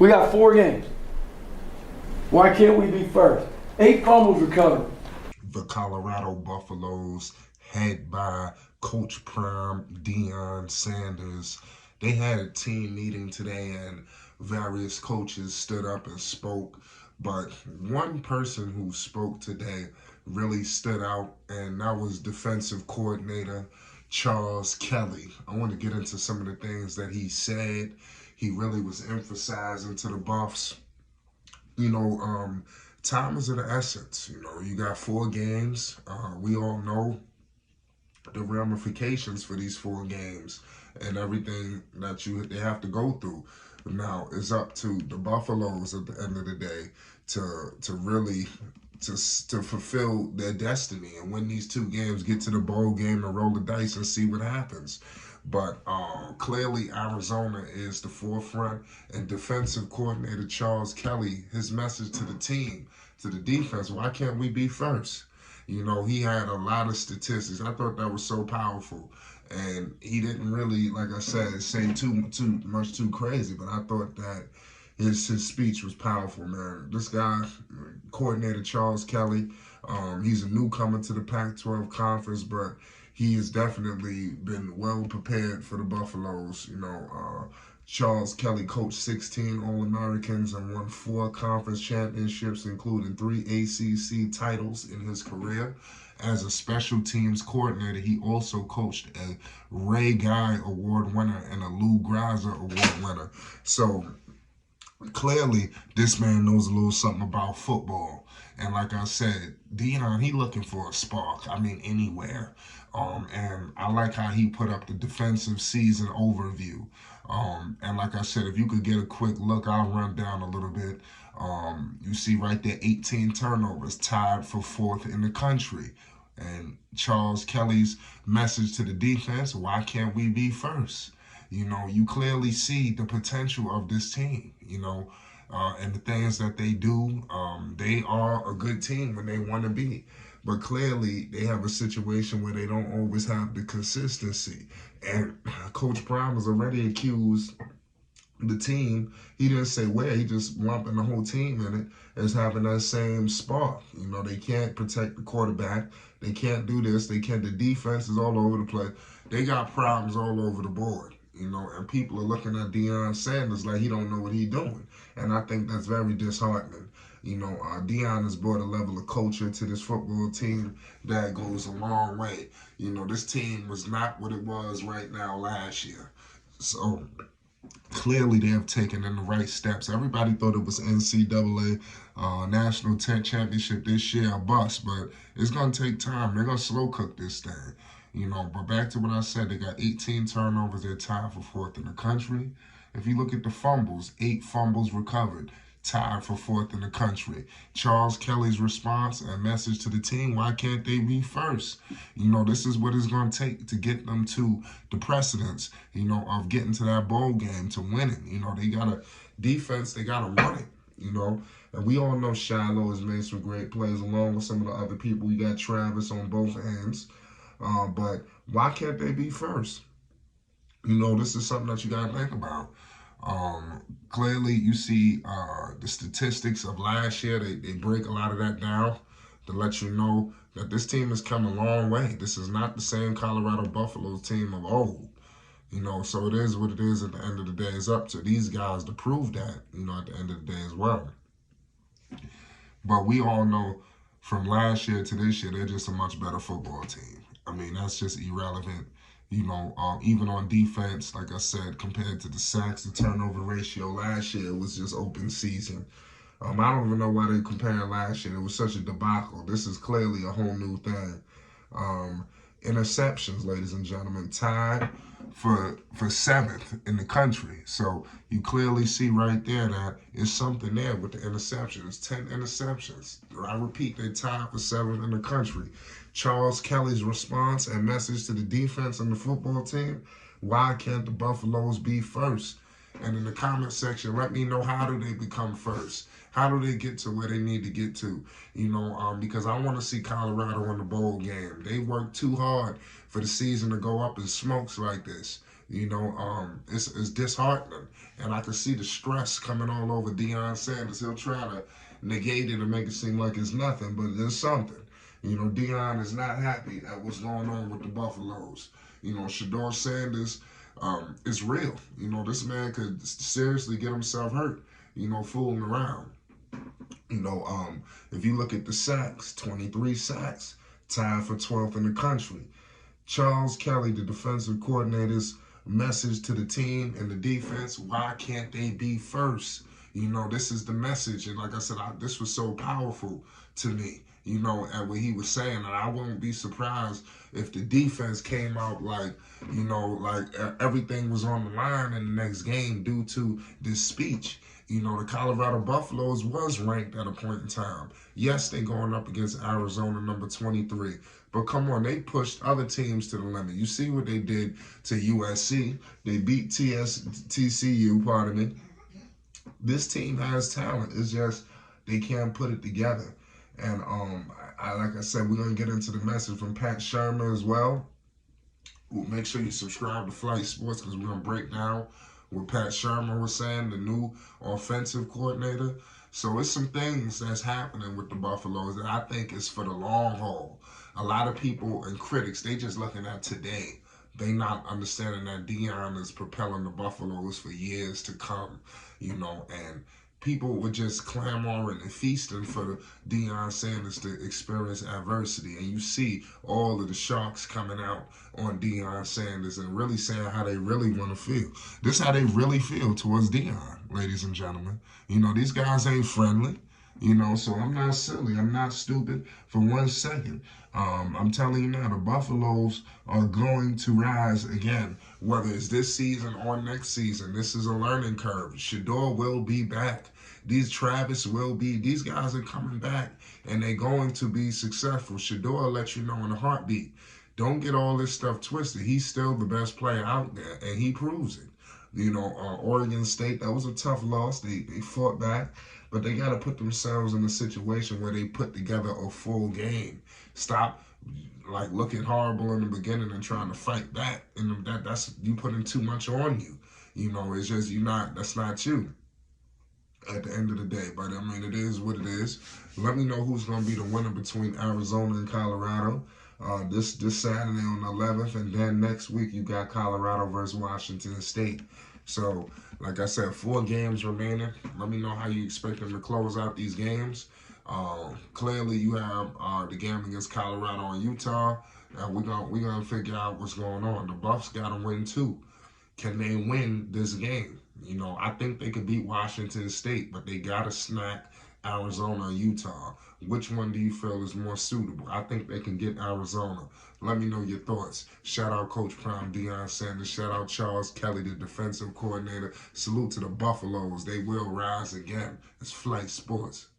We got 4 games. Why can't we be first? 8 fumbles recovered. The Colorado Buffaloes, head by Coach Prime, Deion Sanders, they had a team meeting today and various coaches stood up and spoke. But one person who spoke today really stood out, and that was defensive coordinator Charles Kelly. I want to get into some of the things that he said. He really was emphasizing to the Buffs, time is of the essence. You got 4 games. We all know the ramifications for these 4 games and everything that they have to go through. Now it's up to the Buffaloes at the end of the day to really to fulfill their destiny and win these 2 games, get to the bowl game and roll the dice and see what happens. But clearly Arizona is the forefront, and defensive coordinator Charles Kelly, his message to the team, to the defense, why can't we be first? He had a lot of statistics. I thought that was so powerful. And he didn't really, like I said, say too much too crazy, but I thought that his speech was powerful, man. This guy, coordinator Charles Kelly, he's a newcomer to the Pac-12 conference, but he has definitely been well prepared for the Buffaloes. Charles Kelly coached 16 All-Americans and won 4 conference championships, including 3 ACC titles in his career. As a special teams coordinator, he also coached a Ray Guy Award winner and a Lou Graza Award winner. So clearly, this man knows a little something about football. And like I said, Deion, he looking for a spark. I mean, anywhere. And I like how he put up the defensive season overview. And like I said, if you could get a quick look, I'll run down a little bit. You see right there, 18 turnovers, tied for 4th in the country. And Charles Kelly's message to the defense, why can't we be first? You clearly see the potential of this team, and the things that they do. They are a good team when they want to be. But clearly, they have a situation where they don't always have the consistency. And Coach Prime has already accused the team. He didn't say where, he just lumping the whole team in it as having that same spark. They can't protect the quarterback. They can't do this. They can't. The defense is all over the place. They got problems all over the board. And people are looking at Deion Sanders like he don't know what he's doing. And I think that's very disheartening. Deion has brought a level of culture to this football team that goes a long way. This team was not what it was right now last year. So clearly they have taken in the right steps. Everybody thought it was NCAA National Championship this year, a bust, but it's going to take time. They're going to slow cook this thing. But back to what I said, they got 18 turnovers. They're tied for 4th in the country. If you look at the fumbles, 8 fumbles recovered, tied for 4th in the country. Charles Kelly's response and message to the team, why can't they be first? This is what it's going to take to get them to the precedence, of getting to that bowl game, to winning. They got a defense, they got to run it, And we all know Shiloh has made some great plays along with some of the other people. You got Travis on both ends. But why can't they be first? This is something that you got to think about. Clearly, you see the statistics of last year. They break a lot of that down to let you know that this team has come a long way. This is not the same Colorado Buffaloes team of old. So it is what it is at the end of the day. It's up to these guys to prove that, at the end of the day as well. But we all know from last year to this year, they're just a much better football team. I mean, that's just irrelevant. Even on defense, like I said, compared to the sacks to turnover ratio last year, it was just open season. I don't even know why they compared last year. It was such a debacle. This is clearly a whole new thing. Interceptions, ladies and gentlemen, tied for 7th in the country. So you clearly see right there that it's something there with the interceptions. 10 interceptions. I repeat, they tied for 7th in the country. Charles Kelly's response and message to the defense and the football team, why can't the Buffaloes be first? And in the comment section, let me know, how do they become first? How do they get to where they need to get to? Because I want to see Colorado in the bowl game. They worked too hard for the season to go up in smokes like this. It's disheartening, and I can see the stress coming all over Deion Sanders. He'll try to negate it and make it seem like it's nothing, but there's something. Deion is not happy at what's going on with the Buffaloes. Shador Sanders is real. This man could seriously get himself hurt. Fooling around. If you look at the sacks, 23 sacks, tied for 12th in the country. Charles Kelly, the defensive coordinator's message to the team and the defense, why can't they be first? This is the message. And like I said, this was so powerful to me, and what he was saying. And I won't be surprised if the defense came out like everything was on the line in the next game due to this speech. The Colorado Buffaloes was ranked at a point in time. Yes, they're going up against Arizona, number 23. But come on, they pushed other teams to the limit. You see what they did to USC. They beat TCU, pardon me. This team has talent. It's just they can't put it together. And like I said, we're going to get into the message from Pat Shermer as well. Make sure you subscribe to Flight Sports because we're going to break down what Pat Shermer was saying, the new offensive coordinator. So it's some things that's happening with the Buffaloes that I think is for the long haul. A lot of people and critics, they just looking at today. They not understanding that Deion is propelling the Buffaloes for years to come, and people were just clamoring and feasting for Deion Sanders to experience adversity. And you see all of the sharks coming out on Deion Sanders and really saying how they really want to feel. This is how they really feel towards Deion, ladies and gentlemen. These guys ain't friendly. So I'm not silly. I'm not stupid for 1 second. I'm telling you now, the Buffaloes are going to rise again, whether it's this season or next season. This is a learning curve. Shador will be back. These guys are coming back, and they're going to be successful. Shador will let you know in a heartbeat. Don't get all this stuff twisted. He's still the best player out there, and he proves it. Oregon State, that was a tough loss. They fought back, but they got to put themselves in a situation where they put together a full game. Stop looking horrible in the beginning and trying to fight back. And that's you putting too much on you. It's just that's not you at the end of the day. But I mean, it is what it is. Let me know who's going to be the winner between Arizona and Colorado. This Saturday on the 11th, and then next week you got Colorado versus Washington State. So, like I said, 4 games remaining. Let me know how you expect them to close out these games. Clearly, you have the game against Colorado and Utah, and we're gonna figure out what's going on. The Buffs got to win too. Can they win this game? I think they could beat Washington State, but they got to snack Arizona and Utah. Which one do you feel is more suitable? I think they can get Arizona. Let me know your thoughts. Shout out Coach Prime, Deion Sanders. Shout out Charles Kelly, the defensive coordinator. Salute to the Buffaloes. They will rise again. It's Flight Sports.